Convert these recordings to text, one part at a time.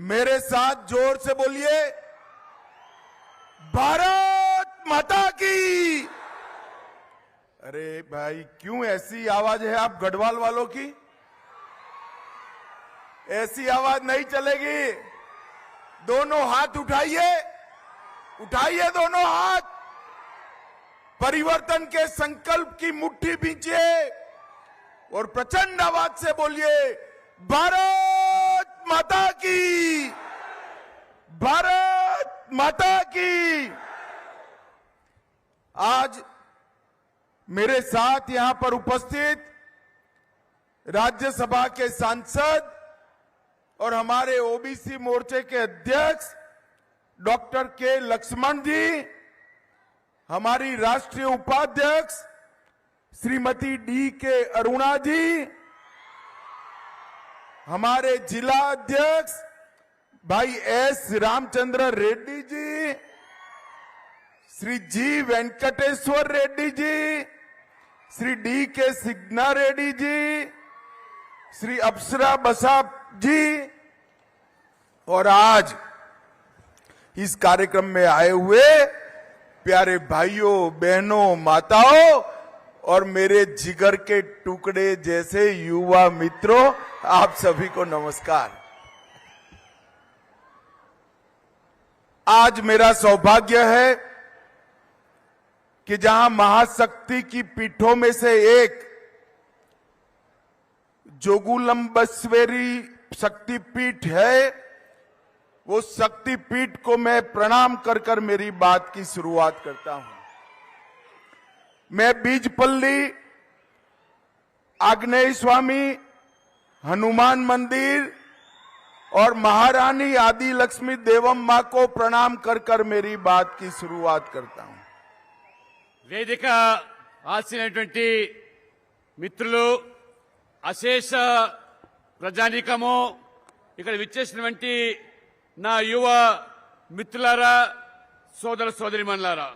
मेरे साथ जोर से बोलिए, भारत माता की। अरे भाई, क्यों ऐसी आवाज है आप गढ़वाल वालों की? ऐसी आवाज नहीं चलेगी। दोनों हाथ उठाइए, उठाइए दोनों हाथ। परिवर्तन के संकल्प की मुट्ठी भींचिए और प्रचंड आवाज से बोलिए, भारत माता की, भारत माता की। आज मेरे साथ यहां पर उपस्थित राज्यसभा के सांसद और हमारे ओबीसी मोर्चे के अध्यक्ष डॉक्टर के लक्ष्मण जी, हमारी राष्ट्रीय उपाध्यक्ष श्रीमती डी के अरुणा जी, हमारे जिला अध्यक्ष भाई एस रामचंद्र रेड्डी जी, श्री जी वेंकटेश्वर रेड्डी जी, श्री डी के सिग्ना रेड्डी जी, श्री अप्सरा बसाप जी, और आज इस कार्यक्रम में आए हुए प्यारे भाइयों, बहनों, माताओं और मेरे जिगर के टुकड़े जैसे युवा मित्रों, आप सभी को नमस्कार। आज मेरा सौभाग्य है कि जहां महाशक्ति की पीठों में से एक जोगुलंबस्वेरी शक्तिपीठ है, वो शक्तिपीठ को मैं प्रणाम कर कर मेरी बात की शुरुआत करता हूं। मैं बीजपल्ली, आग्नेय स्वामी, हनुमान मंदिर और महारानी आदि लक्ष्मी देवम मां को प्रणाम कर कर मेरी बात की शुरुआत करता हूं। వేదిక ఆశినటువంటి మిత్రులు, అశేష ప్రజానీకము, ఇక్కడ విచ్చేసినటువంటి నా యువ మిత్రులారా, సోదర సోదరిమణులారా,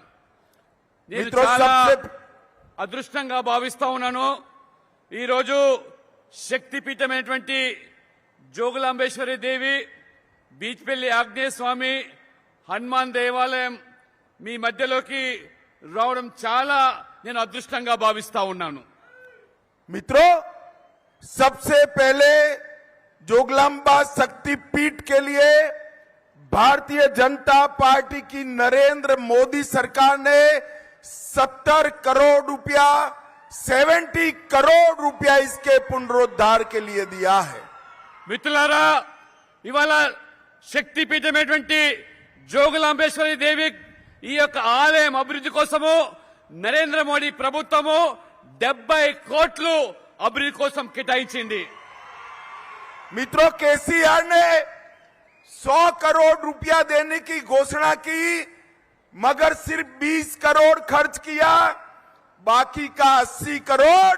నేను చాలా అదృష్టంగా భావిస్తా ఉన్నాను. ఈరోజు శక్తిపీఠమైనటువంటి జోగులాంబేశ్వరి దేవి, బీచ్పల్లి ఆంజనేయ స్వామి, హనుమాన్ దేవాలయం మీ మధ్యలోకి రావడం చాలా నేను అదృష్టంగా భావిస్తా ఉన్నాను. मित्रों, सबसे पहले जोगलांबा शक्तिपीठ के लिए भारतीय जनता पार्टी की नरेंद्र मोदी सरकार ने 70 करोड़ रुपया, 70 करोड़ रुपया इसके पुनरुद्धार के लिए दिया है। మిత్రులారా, ఇవాళ శక్తిపీఠమైనటువంటి జోగులాంబేశ్వరి దేవి ఈ యొక్క ఆలయం అభివృద్ధి కోసము నరేంద్ర మోడీ ప్రభుత్వము 70 కోట్లు అభివృద్ధి కోసం కేటాయించింది. मित्रों, केसीआर ने 100 करोड़ रुपया देने की घोषणा की, मगर सिर्फ 20 करोड़ खर्च किया। बाकी का 80 करोड़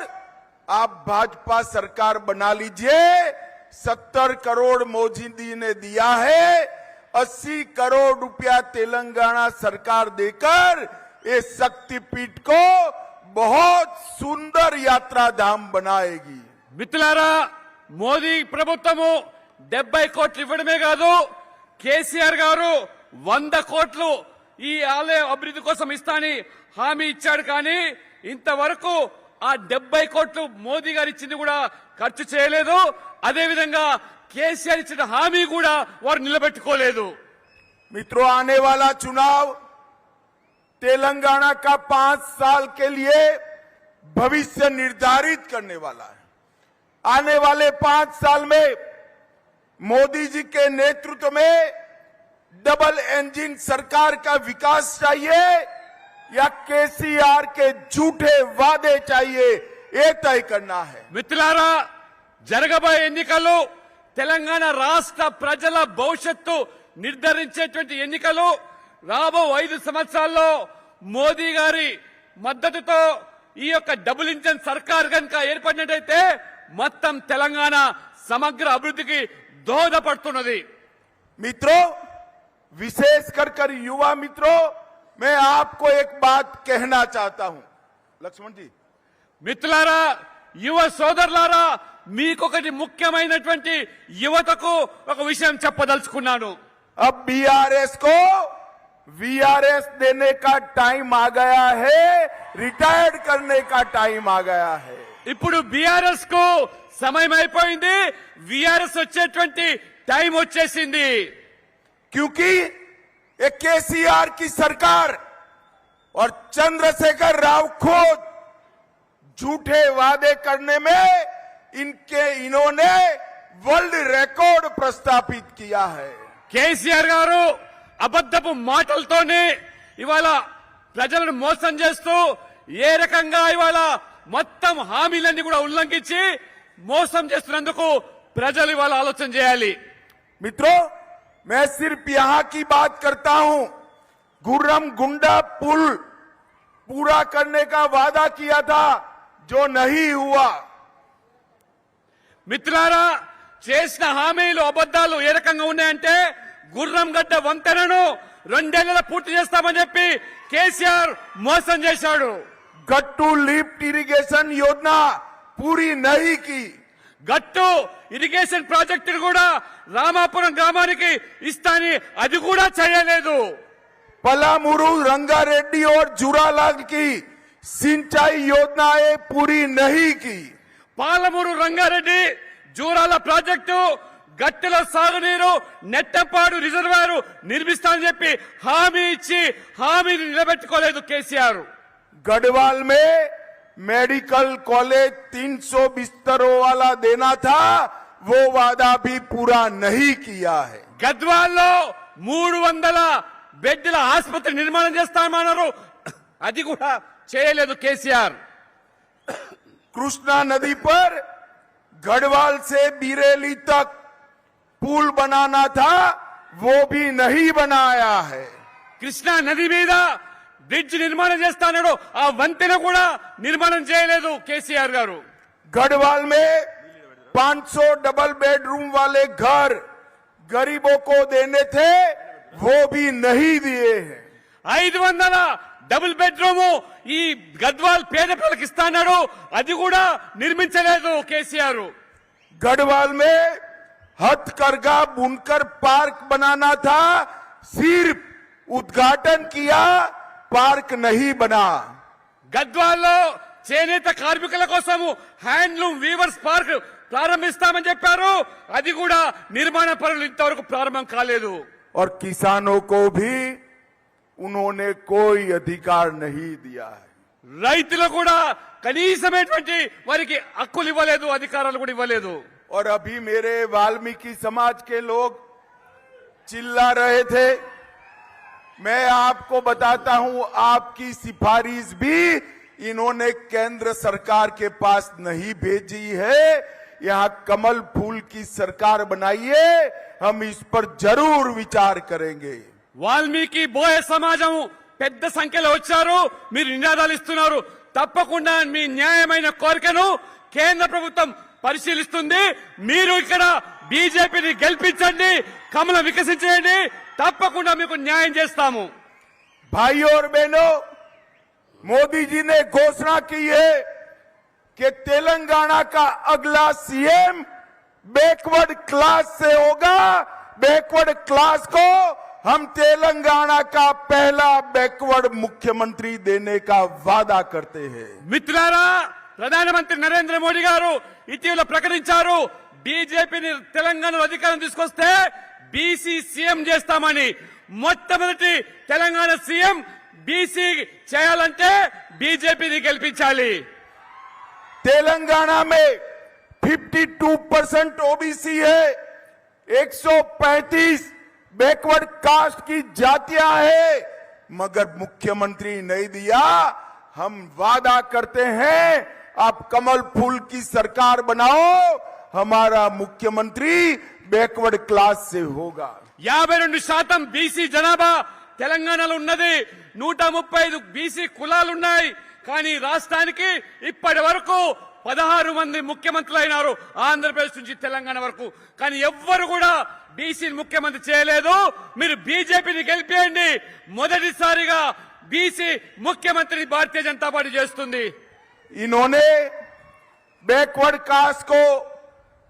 आप भाजपा सरकार बना लीजिए। 70 करोड़ मोदी ने दिया है, 80 करोड़ रुपया तेलंगाना सरकार देकर ये शक्तिपीठ को बहुत सुंदर यात्रा धाम बनाएगी। మిత్రులారా, మోదీ ప్రభుత్వము 70 కోట్లు ఇవ్వడమే కాదు, కేసీఆర్ గారు 100 కోట్లు ఈ ఆలయ అభివృద్ధి కోసం ఇస్తానని హామీ ఇచ్చాడు. కానీ ఇంతవరకు ఆ 70 కోట్లు మోదీ గారు ఇచ్చింది కూడా ఖర్చు చేయలేదు. అదేవిధంగా కేసీఆర్ ఇచ్చిన హామీ కూడా వారు నిలబెట్టుకోలేదు. मित्रों, आने वाला चुनाव तेलंगाना का 5 साल के लिए भविष्य निर्धारित करने वाला है। आने वाले 5 साल में मोदी जी के नेतृत्व में डबल इंजन सरकार का विकास चाहिए या केसीआर के झूठे वादे चाहिए, ये तय करना है। మిత్రులారా, జరగబోయే ఎన్నికలు తెలంగాణ రాష్ట్ర ప్రజల భవిష్యత్తు నిర్ధారించేటువంటి ఎన్నికలు. రాబో 5 సంవత్సరాల్లో మోదీ గారి మద్దతుతో ఈ యొక్క డబుల్ ఇంజన్ సర్కార్ కనుక ఏర్పడినట్టయితే మొత్తం తెలంగాణ సమగ్ర అభివృద్ధికి దోహదపడుతున్నది. मित्रों, विशेष कर युवा मित्रों, मैं आपको एक बात कहना चाहता हूं। लक्ष्मण जी, మిత్రులారా, యువ సోదరులారా, మీకొకటి ముఖ్యమైనటువంటి యువతకు ఒక విషయం చెప్పదలుచుకున్నాను. अब बीआरएस को वीआरएस देने का टाइम आ गया है, रिटायर्ड करने का टाइम आ गया है. ఇప్పుడు బీఆర్ఎస్ కు సమయం అయిపోయింది, వీఆర్ఎస్ వచ్చేటువంటి టైం వచ్చేసింది. क्योंकि ये केसीआर की सरकार और चंद्रशेखर राव खुद झूठे वादे करने में इन्होंने वर्ल्ड रिकॉर्ड प्रस्थापित किया है. కేసీఆర్ గారు అబద్ధపు మాటలతోనే ఇవాళ ప్రజలను మోసం చేస్తూ ఏ రకంగా ఇవాళ మొత్తం హామీలన్నీ కూడా ఉల్లంఘించి మోసం చేస్తున్నందుకు ప్రజలు ఇవాళ ఆలోచన చేయాలి. मित्रों, मैं सिर्फ यहां की बात करता हूं. गुर्रम गुंडा पुल पूरा करने का वादा किया था, जो नहीं हुआ. మిత్రులారా, చేసిన హామీలు అబద్దాలు ఏ రకంగా ఉన్నాయంటే గుర్రం గడ్డ వంతెనను 2 ఏళ్లలో పూర్తి చేస్తామని చెప్పి కేసీఆర్ మోసం చేశాడు. गट्टू लिफ्ट इरिगेशन योजना पूरी नहीं की. గట్టు ఇరిగేషన్ ప్రాజెక్టు కూడా రామాపురం గ్రామానికి ఇస్తాని అది కూడా చేయలేదు. पलामुरु, रंगारेड्डी और जुरालाल की सिंचाई योजनाएं पूरी नहीं की. పాలమూరు రంగారెడ్డి జూరాల ప్రాజెక్టు గట్టులో సాగునీరు నెట్టపాడు రిజర్వాయర్ నిర్మిస్తానని చెప్పి హామీ ఇచ్చి హామీని నిలబెట్టుకోలేదు కేసీఆర్. गढ़वाल में मेडिकल कॉलेज 300 बिस्तरों वाला देना था, वो वादा भी पूरा नहीं किया है. గద్వాల్లో 300 బెడ్ల ఆసుపత్రి నిర్మాణం చేస్తామన్నారు, అది కూడా చేయలేదు కేసీఆర్. कृष्णा नदी पर गढ़वाल से बीरेली तक पुल बनाना था, वो भी नहीं बनाया है. కృష్ణా నది మీద బ్రిడ్జ్ నిర్మాణం చేస్తానన్నాడు, ఆ వంతెన కూడా నిర్మాణం చేయలేదు కేసీఆర్ గారు. गढ़वाल में 500 डबल बेडरूम वाले घर गरीबों को देने थे, वो भी नहीं दिए हैं. 500 డబుల్ బెడ్రూమ్ ఈ గద్వాల్ పేద పిల్లలకు ఇస్తాడు, అది కూడా నిర్మించలేదు కేసీఆర్. गढ़वाल में हथकरघा बुनकर पार्क बनाना था, सिर्फ उद्घाटन किया, पार्क नहीं बना. గద్వాల్లో చేనేత కార్మికుల కోసం హ్యాండ్లూమ్ వీవర్స్ పార్క్ ప్రారంభిస్తామని చెప్పారు, అది కూడా నిర్మాణ పనులు ఇంతవరకు ప్రారంభం కాలేదు. और किसानों को भी उन्होंने कोई अधिकार नहीं दिया है. రైతులు కూడా కనీసమైనటువంటి వారికి హక్కులు ఇవ్వలేదు, అధికారాలు కూడా ఇవ్వలేదు. और अभी मेरे वाल्मीकि समाज के लोग चिल्ला रहे थे. मैं आपको बताता हूं, आपकी सिफारिश भी इन्होंने केंद्र सरकार के पास नहीं भेजी है. यहां कमल फूल की सरकार बनाइए, हम इस पर जरूर विचार करेंगे. వాల్మీకి బోయ సమాజం పెద్ద సంఖ్యలో వచ్చారు, మీరు నినాదాలు ఇస్తున్నారు. తప్పకుండా మీ న్యాయమైన కోరికను కేంద్ర ప్రభుత్వం పరిశీలిస్తుంది. మీరు ఇక్కడ బీజేపీని గెలిపించండి, కమలం వికసించేయండి, తప్పకుండా మీకు న్యాయం చేస్తాము. भाइयों और बहनों, मोदी जी ने घोषणा की है कि तेलंगाना का अगला सीएम बैकवर्ड क्लास से होगा. बैकवर्ड क्लास को हम तेलंगाना का पहला बैकवर्ड मुख्यमंत्री देने का वादा करते हैं. మిత్రులారా, ప్రధానమంత్రి నరేంద్ర మోడీ గారు ఇటీవల ప్రకటించారు, బీజేపీని తెలంగాణలో అధికారం తీసుకొస్తే బీసీ సీఎం చేస్తామని. మొట్టమొదటి తెలంగాణ సీఎం బీసీ చేయాలంటే బీజేపీని గెలిపించాలి. तेलंगाना में 52% ओबीसी है, 135 बैकवर्ड कास्ट की जातियां हैं, मगर मुख्यमंत्री नहीं दिया. हम वादा करते हैं, आप कमल फूल की सरकार बनाओ, हमारा मुख्यमंत्री बैकवर्ड क्लास से होगा. 52% బీసీ జనాభా తెలంగాణలో ఉన్నది. 135 బీసీ కులాలున్నాయి. కానీ రాష్ట్రానికి ఇప్పటి వరకు 16 మంది ముఖ్యమంత్రులు అయినారు, ఆంధ్రప్రదేశ్ నుంచి తెలంగాణ వరకు. కానీ ఎవ్వరు కూడా బీసీ ముఖ్యమంత్రి చేయలేదు. మీరు బీజేపీని గెలిపేయండి, మొదటిసారిగా బీసీ ముఖ్యమంత్రిని భారతీయ జనతా పార్టీ చేస్తుంది. इन्होंने बैकवर्ड कास्ट को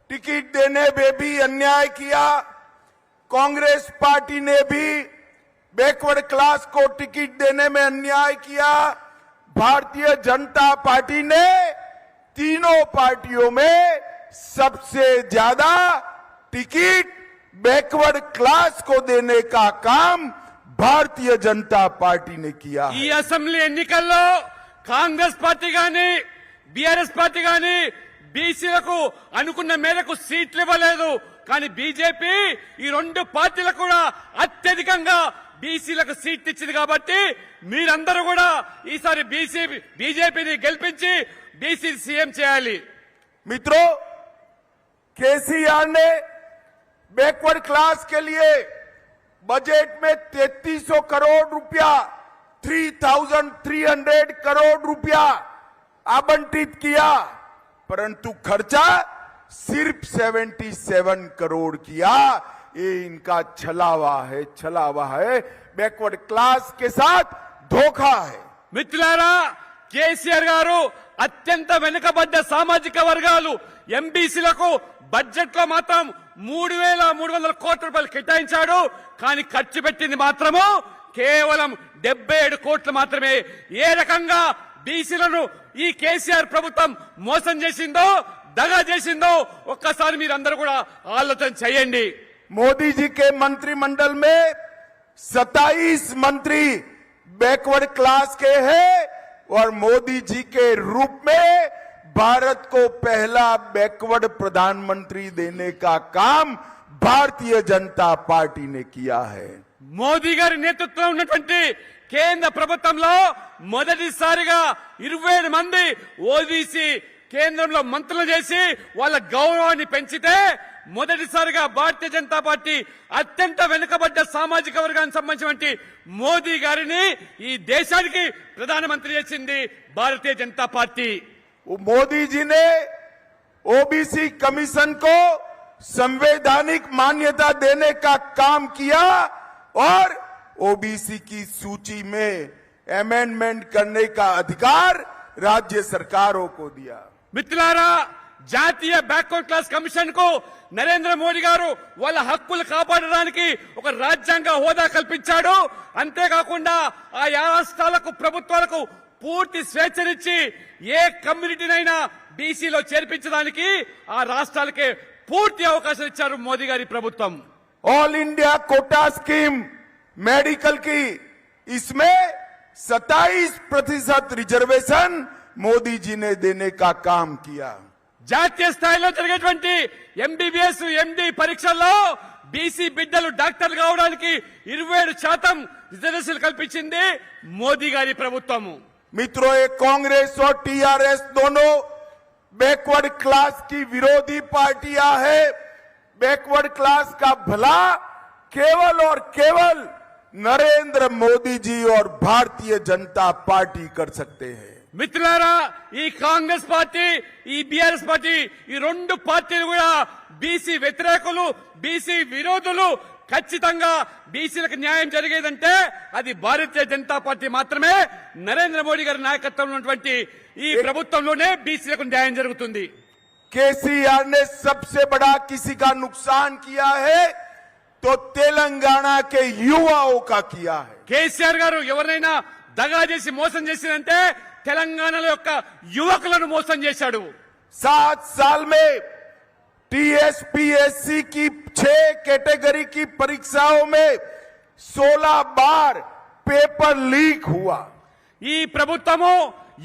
टिकट देने में भी अन्याय किया। कांग्रेस पार्टी ने भी बैकवर्ड क्लास को टिकट देने में अन्याय किया। भारतीय जनता पार्टी ने तीनों पार्टियों में सबसे ज्यादा टिकट बैकवर्ड क्लास को देने का काम भारतीय जनता पार्टी ने किया है। ఈ అసెంబ్లీ ఎన్నికల్లో కాంగ్రెస్ పార్టీ గాని బీఆర్ఎస్ పార్టీ గాని బీసీలకు అనుకున్న మేరకు సీట్లు ఇవ్వలేదు. కానీ బీజేపీ ఈ రెండు పార్టీలకు కూడా అత్యధికంగా బీసీలకు సీట్లు ఇచ్చింది. కాబట్టి మీరందరూ కూడా ఈసారి బీజేపీని గెలిపించి బీసీ సీఎం చేయాలి. मित्रों, केसीआर ने बैकवर्ड क्लास के लिए बजट में 3300 करोड़ रुपया 3,300 करोड़ रुपया आवंटित किया, परंतु खर्चा सिर्फ 77 करोड़ किया। ये इनका छलावा है, बैकवर्ड क्लास के साथ धोखा है। మిత్రులారా, కేసీఆర్ గారు అత్యంత వెనుకబడ్డ సామాజిక వర్గాలు ఎంబీసీలకు బడ్జెట్ లో మాత్రం 3,300 కోట్ల రూపాయలు కేటాయించాడు. కానీ ఖర్చు పెట్టింది మాత్రము కేవలం 77 కోట్లు మాత్రమే. ఏ రకంగా బీసీలను ఈ కేసీఆర్ ప్రభుత్వం మోసం చేసిందో, దగా చేసిందో ఒక్కసారి మీరందరూ కూడా ఆలోచన చేయండి. मोदी जी के मंत्रिमंडल में 27 मंत्री बैकवर्ड क्लास के हैं और मोदी जी के रूप में भारत को पहला बैकवर्ड प्रधानमंत्री देने का काम भारतीय जनता पार्टी ने किया है। మోదీ గారి నేతృత్వంలో ఉన్నటువంటి కేంద్ర ప్రభుత్వంలో మొదటిసారిగా 27 మంది ఓబీసీ కేంద్రంలో మంత్రులు చేసి వాళ్ళ గౌరవాన్ని పెంచితే, మొదటిసారిగా భారతీయ జనతా పార్టీ అత్యంత వెనుకబడ్డ సామాజిక వర్గానికి సంబంధించినటువంటి మోదీ గారిని ఈ దేశానికి ప్రధానమంత్రి చేసింది భారతీయ జనతా పార్టీ. मोदी जी ने ओबीसी कमीशन को संवैधानिक मान्यता देने का काम किया और ओबीसी की सूची में अमेंडमेंट करने का अधिकार राज्य सरकारों को दिया। మిత్రులారా, జాతీయ బ్యాక్వర్డ్ క్లాస్ కమిషన్ కు నరేంద్ర మోడీ గారు వాళ్ళ హక్కులు కాపాడడానికి ఒక రాజ్యాంగ హోదా కల్పించాడు. అంతేకాకుండా ఆ రాష్ట్రాలకు ప్రభుత్వాలకు పూర్తి స్వేచ్ఛనిచ్చి ఏ కమ్యూనిటీనైనా బీసీలో చేర్పించడానికి ఆ రాష్ట్రాలకే పూర్తి అవకాశం ఇచ్చారు మోదీ గారి ప్రభుత్వం. All India quota scheme medical की, इसमें 27% रिजर्वेशन मोदी जी ने देने का काम किया। జాతీయ స్థాయిలో జరిగేటువంటి ఎంబీబీఎస్ ఎండి పరీక్షల్లో బీసీ బిడ్డలు డాక్టర్లు కావడానికి 27% రిజర్వేషన్ కల్పించింది మోదీ గారి ప్రభుత్వము. मित्रों, ये कांग्रेस और टीआरएस दोनों बैकवर्ड क्लास की विरोधी पार्टियां हैं। बैकवर्ड क्लास का भला केवल और केवल नरेंद्र मोदी जी और भारतीय जनता पार्टी कर सकते हैं। మిత్రులారా, ఈ కాంగ్రెస్ పార్టీ, ఈ బీఆర్ఎస్ పార్టీ, ఈ రెండు పార్టీలు కూడా బీసీ వ్యతిరేకులు, బీసీ విరోధులు. ఖచ్చితంగా బీసీలకు న్యాయం జరిగేదంటే అది భారతీయ జనతా పార్టీ మాత్రమే. నరేంద్ర మోడీ గారి నాయకత్వంలో ఉన్నటువంటి ఈ ప్రభుత్వంలోనే బీసీలకు న్యాయం జరుగుతుంది. केसीआर ने सबसे बड़ा किसी का नुकसान किया है तो तेलंगाना के युवाओं का किया है। కేసీఆర్ గారు ఎవరినైనా దగా చేసి మోసం చేసినంటే తెలంగాణలో యొక్క యువకులను మోసం చేశాడు. 7 साल में टीएसपीएससी की 6 कैटेगरी की परीक्षाओं में 16 बार पेपर लीक हुआ। ఈ ప్రభుత్వము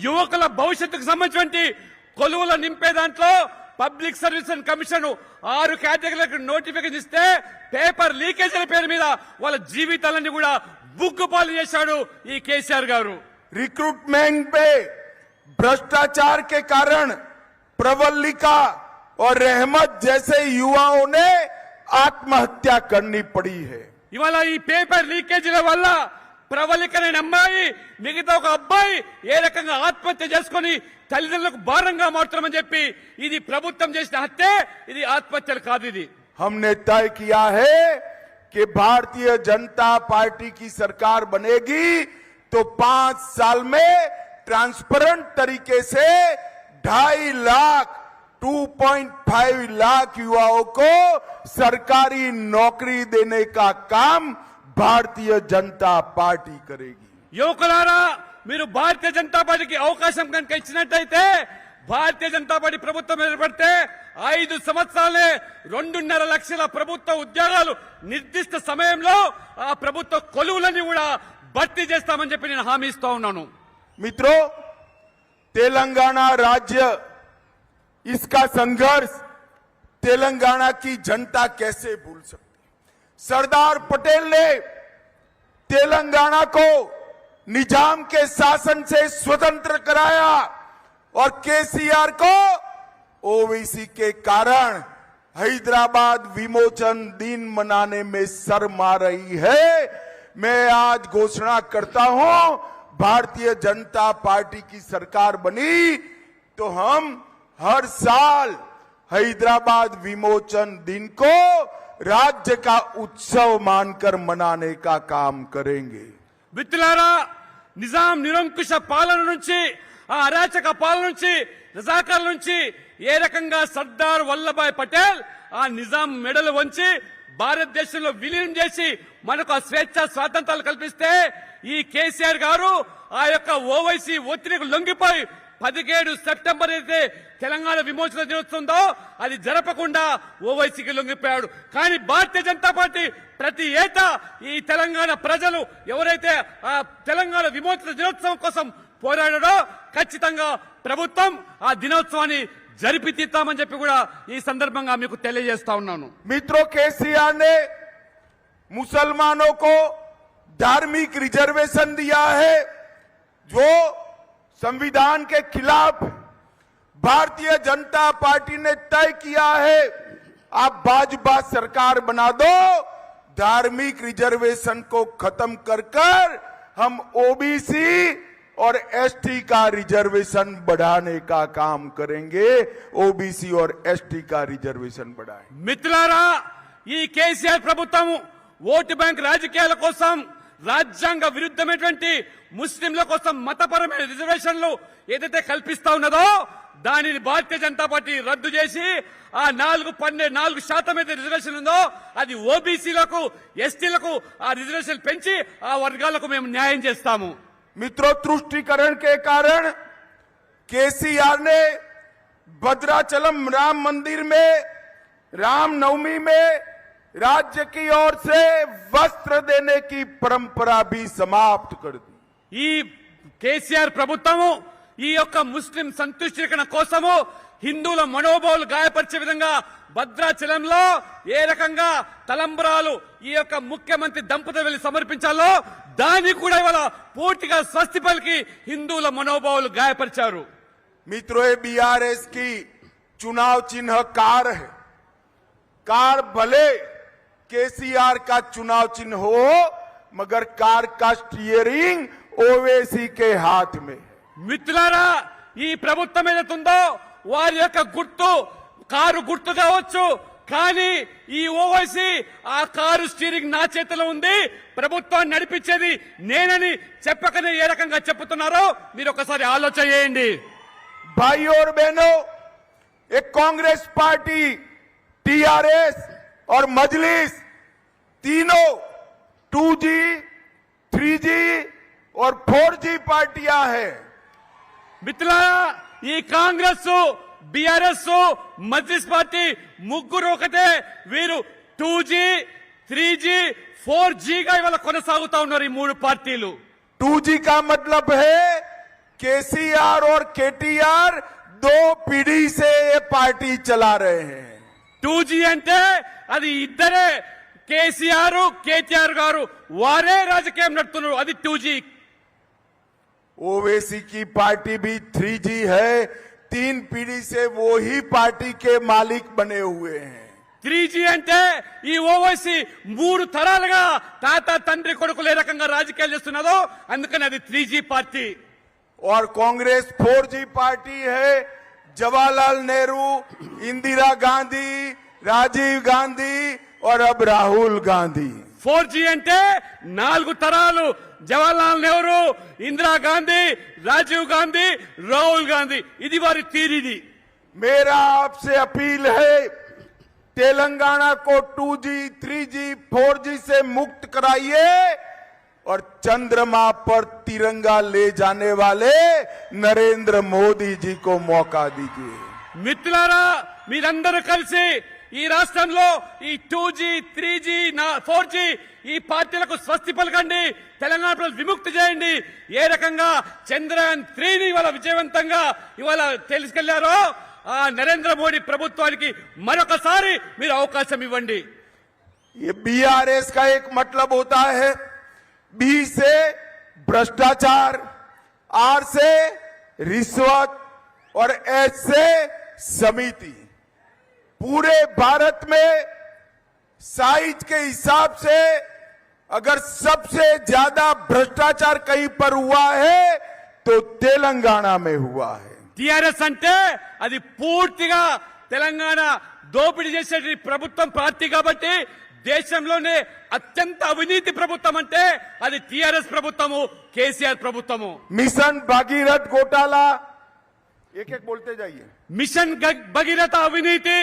యువకుల భవిష్యత్తుకు సంబంధించిన కొలువులు నింపే దాంట్లో పబ్లిక్ సర్వీస్ కమిషన్ 6 కేటగిరీలకు నోటిఫికేషన్ ఇస్తే పేపర్ లీకేజీల పేరు మీద వాళ్ళ జీవితాలన్నీ కూడా బుగ్గుపాలు చేశాడు ఈ కేసీఆర్ గారు. रिक्रूटमेंट में भ्रष्टाचार के कारण प्रवल्लिका और रहमत जैसे युवाओं ने आत्महत्या करनी पड़ी है। ఇవాళ ఈ పేపర్ లీకేజీల వల్ల ప్రవళికనే అమ్మాయి, మిగతా ఒక అబ్బాయి ఏ రకంగా ఆత్మహత్య చేసుకుని తల్లిదండ్రులకు భారంగా మారుతామని చెప్పి ఇది ప్రభుత్వం చేసిన హత్య, ఇది ఆత్మహత్యలు కాదు. ఇది हमने तय किया है कि भारतीय जनता पार्टी की सरकार बनेगी तो 5 साल में ट्रांसपेरेंट तरीके से 2.5 लाख 2.5 लाख युवाओं को सरकारी नौकरी देने का काम भारतीय जनता पार्टी करेगी। యువకులారా మీరు భారతీయ జనతా పార్టీకి అవకాశం కనుక ఇచ్చినట్టయితే భారతీయ జనతా పార్టీ ప్రభుత్వం ఏర్పడితే 5 సంవత్సరాలే 2.5 లక్షల ప్రభుత్వ ఉద్యోగాలు నిర్దిష్ట సమయంలో ఆ ప్రభుత్వ కొలువులని కూడా భర్తీ చేస్తామని చెప్పి నేను హామీ ఇస్తా ఉన్నాను। मित्रों, तेलंगाना राज्य, इसका संघर्ष तेलंगाना की जनता कैसे भूल सकती? सरदार पटेल ने तेलंगाना को निजाम के शासन से स्वतंत्र कराया और केसीआर को ओवैसी के कारण हैदराबाद विमोचन दिन मनाने में शर्म आ रही है। मैं आज घोषणा करता हूं, भारतीय जनता पार्टी की सरकार बनी तो हम हर साल हैदराबाद विमोचन दिन को राज्य का उत्सव मानकर मनाने का काम करेंगे। మిత్రులారా నిజాం నిరంకుశ పాలన నుంచి ఆ అరాచక పాలన నుంచి రజాకార్ల నుంచి ఏ రకంగా సర్దార్ వల్లభాయ్ పటేల్ ఆ నిజాం మెడలు వంచి భారతదేశంలో విలీనం చేసి మనకు ఆ స్వేచ్ఛ స్వాతంత్రాలు కల్పిస్తే ఈ కేసీఆర్ గారు ఆ యొక్క ఓవైసీ ఒత్తిడికి లొంగిపోయి 17 సెప్టెంబర్ అయితే తెలంగాణ విమోచన దినోత్సవంతో అది జరపకుండా ఓవైసీకి లొంగిపోయాడు। కానీ భారతీయ జనతా పార్టీ ప్రతి ఏటా ఈ తెలంగాణ ప్రజలు ఎవరైతే ఆ తెలంగాణ విమోచన దినోత్సవం కోసం పోరాడాడో ఖచ్చితంగా ప్రభుత్వం ఆ దినోత్సవాన్ని జరిపి తీస్తామని చెప్పి కూడా ఈ సందర్భంగా మీకు తెలియజేస్తా ఉన్నాను। मित्रों, केसीआर ने मुसलमानों को धार्मिक रिजर्वेशन दिया है जो संविधान के खिलाफ। भारतीय जनता पार्टी ने तय किया है, आप भाजपा सरकार बना दो, धार्मिक रिजर्वेशन को खत्म कर हम ओबीसी और एसटी का रिजर्वेशन बढ़ाने का काम करेंगे। ओबीसी और एसटी का रिजर्वेशन बढ़ाएं। మిత్రులారా ఈ కేసీఆర్ ప్రభుత్వం ఓటు బ్యాంక్ రాజకీయాల కోసం రాజ్యాంగ విరుద్ధమైనటువంటి ముస్లింల కోసం మతపరమైన రిజర్వేషన్లు ఏదైతే కల్పిస్తా ఉన్నదో దానిని భారతీయ జనతా పార్టీ రద్దు చేసి ఆ 4% అయితే రిజర్వేషన్ ఉందో అది ఓబీసీలకు ఎస్టీలకు ఆ రిజర్వేషన్ పెంచి ఆ వర్గాలకు మేము న్యాయం చేస్తాము। मित्रों, तुष्टीकरण के कारण केसीआर ने भद्राचलम राम मंदिर में रामनवमी में राज्य की ओर से वस्त्र देने की परंपरा भी समाप्त कर दी। ఈ కేసీఆర్ ప్రభుత్వము ఈ యొక్క ముస్లిం సంతుష్టీకరణ కోసము హిందువుల మనోభావాలు గాయపరిచే విధంగా భద్రాచలంలో ఏ రకంగా తలంబరాలు ఈ యొక్క ముఖ్యమంత్రి దంపతులు వెళ్లి సమర్పించాలో దాన్ని కూడా ఇవాళ పూర్తిగా స్వస్తి పలికి హిందువుల మనోభావాలు గాయపరిచారు। मित्रों, ये बीआरएस की चुनाव चिन्ह कार है। कार भले केसीआर का चुनाव चिन्ह हो मगर कार का स्टीयरिंग ओवैसी के हाथ में है। మిత్రులారా ఈ ప్రభుత్వం ఏదైతుందో వారి యొక్క గుర్తు కారు గుర్తు కావచ్చు కానీ ఈ ఓవైసీ ఆ కారు స్టీరింగ్ నా చేతిలో ఉంది, ప్రభుత్వాన్ని నడిపించేది నేనని చెప్పకనే ఏ రకంగా చెప్తున్నారో మీరు ఒకసారి ఆలోచన చేయండి। भाइयों और बहनों, एक कांग्रेस पार्टी, टीआरएस और मजलिस तीनों 2G, 3G और 4G पार्टियां हैं। మిత్రులారా ఈ కాంగ్రెస్ బీఆర్ఎస్ మజ్లిస్ పార్టీ ముగ్గురు ఒకటే, వీరు 2G, 3G, 4G గా ఇవాళ కొనసాగుతా ఉన్నారు ఈ మూడు పార్టీలు। 2G का मतलब है केसीआर और केटीआर 2 पीढ़ी से ये पार्टी चला रहे हैं। 2G అంటే అది ఇద్దరే, కేసీఆర్ కేటీఆర్ గారు వారే రాజకీయం నడుపుతున్నారు, అది 2G। ओवैसी की पार्टी भी 3G है, 3 पीढ़ी से वो ही पार्टी के मालिक बने हुए हैं। 3G అంటే ఈ ఓవైసీ 3 తరాలుగా తాత తండ్రి కొడుకులు ఏ రకంగా రాజకీయాలు చేస్తున్నారో అందుకని అది 3G పార్టీ। और कांग्रेस 4G पार्टी है। जवाहरलाल नेहरू, इंदिरा गांधी, राजीव गांधी और अब राहुल गांधी। 4G అంటే 4 తరాలు, జవహర్లాల్ నెహ్రూ, ఇందిరా గాంధీ, రాజీవ్ గాంధీ, రాహుల్ గాంధీ, ఇది వారి థీరీ। मेरा आपसे अपील है, तेलंगाना को 2G, 3G, 4G से मुक्त कराइए और चंद्रमा पर तिरंगा ले जाने वाले नरेंद्र मोदी जी को मौका दीजिए। మిత్రులారా మీరందరూ కలిసి ఈ రాష్ట్రంలో ఈ 2G, 3G, 4G ఈ పార్టీలకు స్వస్తి పలకండి, తెలంగాణ ప్రజలు విముక్తి చేయండి. ఏ రకంగా చంద్రయాన్ 3ని ఇవాళ విజయవంతంగా ఇవాళ తీసుకెళ్లారో ఆ నరేంద్ర మోడీ ప్రభుత్వానికి మరొకసారి మీరు అవకాశం ఇవ్వండి. ये BRS का एक मतलब होता है बी से भ्रष्टाचार, आर से रिश्वत और एच से समिति. पूरे भारत में साइज के हिसाब से अगर सबसे ज्यादा भ्रष्टाचार कहीं पर हुआ है तो तेलंगाना में हुआ है. టిఆర్ఎస్ అంటే అది పూర్తిగా తెలంగాణ దోపిడీ చేసే ప్రభుత్వం పార్టీ కాబట్టి దేశంలోనే అత్యంత అవినీతి ప్రభుత్వం అంటే అది టిఆర్ఎస్ ప్రభుత్వము, కేసీఆర్ ప్రభుత్వము. मिशन भागीरथ घोटाला, एक एक बोलते जाइए. మిషన్ భగీరథ అవినీతి,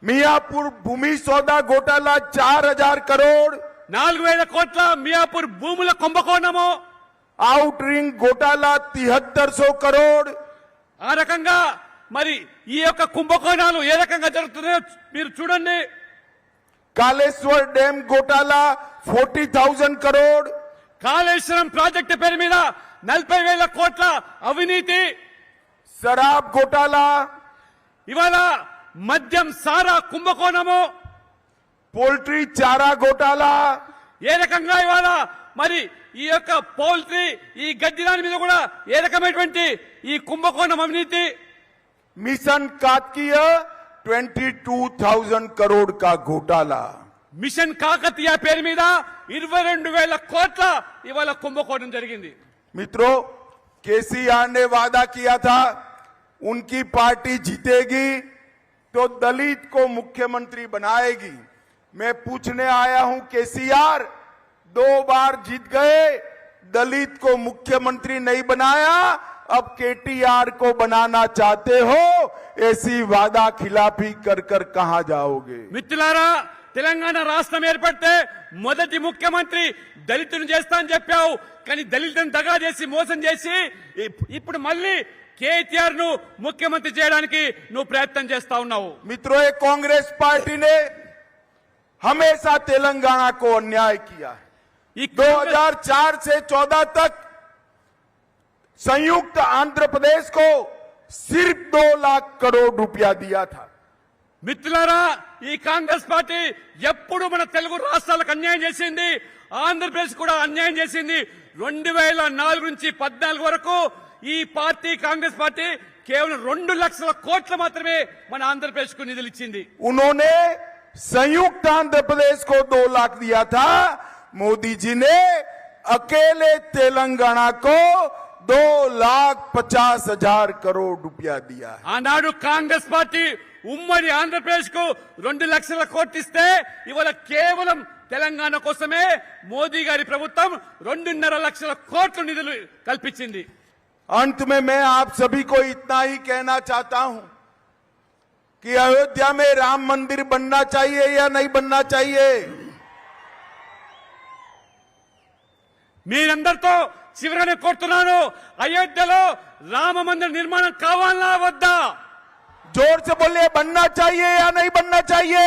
मियापुर भूमि सौदा घोटाला 4000 करोड़, 4000 కోట్ల మియాపూర్ భూముల కుంభకోణము, आउट रिंग घोटाला 7300 करोड़, ఆ రకంగా మరి ఈ యొక్క కుంభకోణాలు ఏ రకంగా జరుగుతున్నాయో మీరు చూడండి. कालेश्वर डैम घोटाला 40,000 करोड़, కాళేశ్వరం ప్రాజెక్టు పేరు మీద 40,000 కోట్ల అవినీతి, शराब घोटाला, ఇవాళ మద్యం సారా కుంభకోణము, पोल्ट्री चारा घोटाला, ఏ రకంగా ఇవాళ మరి ఈ యొక్క పౌల్ట్రీ ఈ గడ్డి దాని మీద కూడా ఏ రకమైనటువంటి ఈ కుంభకోణం అవినీతి, मिशन काकतीय 22,000 करोड़ का घोटाला. మిషన్ కాకతీయ పేరు మీద 22,000 కోట్ల ఇవాళ కుంభకోణం జరిగింది. मित्रों, केसीआर ने वादा किया था उनकी पार्टी जीतेगी तो दलित को मुख्यमंत्री बनाएगी. मैं पूछने आया हूं, केसीआर 2 बार जीत गए, दलित को मुख्यमंत्री नहीं बनाया, अब केटीआर को बनाना चाहते हो, ऐसी वादा खिलाफी कर कर कहां जाओगे. మిత్రులారా, తెలంగాణ రాష్ట్రం ఏర్పడితే మొదటి ముఖ్యమంత్రి దళితులను చేస్తా అని చెప్పావు, కానీ దళితులను దగా చేసి మోసం చేసి ఇప్పుడు మళ్ళీ కేటీఆర్ ను ముఖ్యమంత్రి చేయడానికి నువ్వు ప్రయత్నం చేస్తా ఉన్నావు. मित्रों, ये कांग्रेस पार्टी ने हमेशा तेलंगाना को अन्याय किया है. ఈ 2004 से 14 तक संयुक्त आंध्र प्रदेश को सिर्फ 2 लाख करोड़ रुपया दिया था. మిత్రులారా, ఈ కాంగ్రెస్ పార్టీ ఎప్పుడు మన తెలుగు రాష్ట్రాలకు అన్యాయం చేసింది, ఆంధ్రప్రదేశ్ కూడా అన్యాయం చేసింది. 2004 నుంచి 14 వరకు ఈ పార్టీ కాంగ్రెస్ పార్టీ కేవలం 2 లక్షల కోట్ల మాత్రమే మన ఆంధ్రప్రదేశ్ కు నిధులు ఇచ్చింది. उन्होंने संयुक्त आंध्र प्रदेश को 2 लाख दिया था. मोदी जी ने अकेले तेलंगाना को 2,50,000 करोड़ रुपया दिया है. ఆనాడు కాంగ్రెస్ పార్టీ ఉమ్మడి ఆంధ్రప్రదేశ్ కు 2 లక్షల కోట్లు ఇస్తే ఇవాళ కేవలం తెలంగాణ కోసమే మోదీ గారి ప్రభుత్వం 2.5 లక్షల కోట్ల నిధులు కల్పించింది. अंत में मैं आप सभी को इतना ही कहना चाहता हूं कि अयोध्या में राम मंदिर बनना चाहिए या नहीं बनना चाहिए. మీరందరితో చివరనే కోరుతున్నాను, అయోధ్యలో రామ మందిర నిర్మాణం కావాలా వద్దా? जोर से बोलिए, बनना चाहिए या नहीं बनना चाहिए.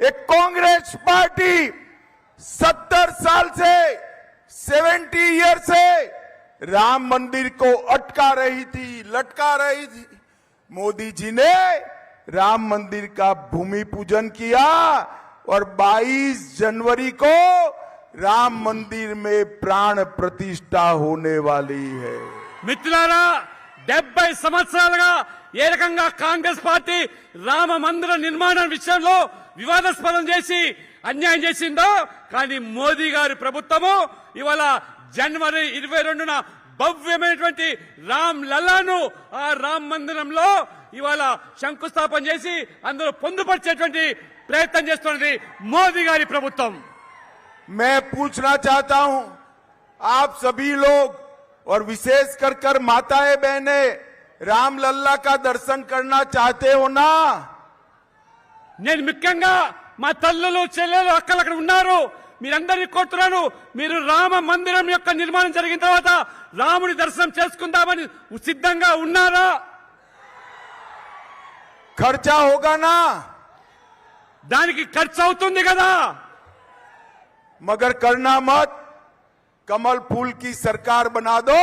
एक कांग्रेस पार्टी 70 साल से 70 ईयर से राम मंदिर को अटका रही थी, लटका रही थी. मोदी जी ने राम मंदिर का भूमि पूजन किया और 22 जनवरी को राम मंदिर में प्राण प्रतिष्ठा होने वाली है. మిత్రులారా, 70 సంవత్సరాలుగా ఏ రకంగా కాంగ్రెస్ పార్టీ రామ మందిర నిర్మాణం విషయంలో వివాదాస్పదం చేసి అన్యాయం చేసిందో, కానీ మోదీ గారి ప్రభుత్వము ఇవాళ జనవరి 22న భవ్యమైనటువంటి రామ్ లల్లాను ఆ రామ్ మందిరంలో ఇవాళ శంకుస్థాపన చేసి అందులో పొందుపరిచేటువంటి ప్రయత్నం చేస్తున్నది మోదీ గారి ప్రభుత్వం. मैं पूछना चाहता हूं, आप सभी लोग और विशेष कर माताएं बहनें रामलल्ला का दर्शन करना चाहते हो ना? నేను ముఖ్యంగా మా తల్లులు చెల్లెలు అక్కలు అక్కడ ఉన్నారు, మీరందరినీ కోరుతున్నాను, మీరు రామ మందిరం యొక్క నిర్మాణం జరిగిన తర్వాత రాముడి దర్శనం చేసుకుందామని సిద్ధంగా ఉన్నారా? खर्चा होगा ना? దానికి ఖర్చు అవుతుంది కదా. मगर करना मत, कमल फूल की सरकार बना दो,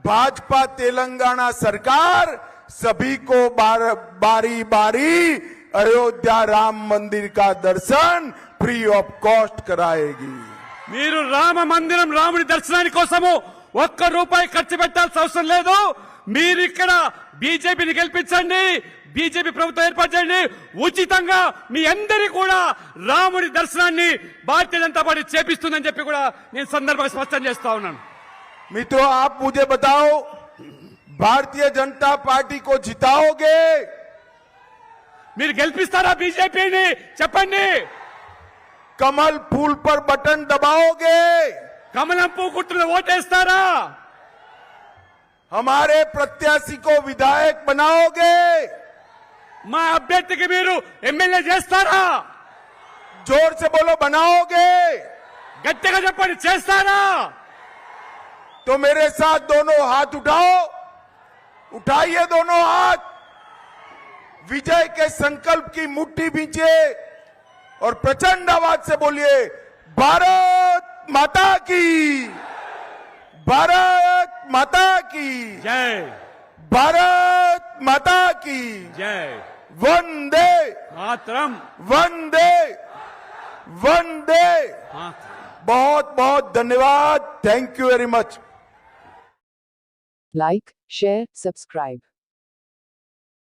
भाजपा तेलंगाना सरकार सभी को बारी बारी अयोध्या राम मंदिर का दर्शन फ्री ऑफ कॉस्ट कराएगी। మీరు రామ మందిరం రాముడి దర్శనాని కోసము ఒక్క రూపాయి ఖర్చు పెట్టాల్సిన అవసరం లేదు. మీరు ఇక్కడ బీజేపీని గెలిపించండి, బీజేపీ ప్రభుత్వం ఏర్పాటు చేయండి, ఉచితంగా మీ అందరి కూడా రాముడి దర్శనాన్ని భారతీయ జనతా పార్టీ చేపిస్తుందని చెప్పి కూడా నేను సందర్భంగా స్పష్టం చేస్తా ఉన్నాను. मित्रों, आप मुझे बताओ, भारतीय जनता पार्टी को जिताओगे? మీరు గెలిపిస్తారా బీజేపీని? చెప్పండి. कमल फूल पर बटन दबाओगे? కమలం పువ్వు గుర్తులో ఓటేస్తారా? हमारे प्रत्याशी को विधायक बनाओगे? మా అభ్యర్థికి మీరు ఎమ్మెల్యే చేస్తారా? जोर से बोलो, बनाओगे? గట్టిగా చెప్పండి, చేస్తారా? तो मेरे साथ दोनों हाथ उठाओ, उठाइए दोनों हाथ, विजय के संकल्प की मुट्ठी भींचे और प्रचंड आवाज से बोलिए, भारत माता की, भारत माता की, జై भारत माता की, జై वंदे మాత్రం वंदे वंदे। మాత్రం. बहुत बहुत धन्यवाद। Thank you very much. Like, share, subscribe.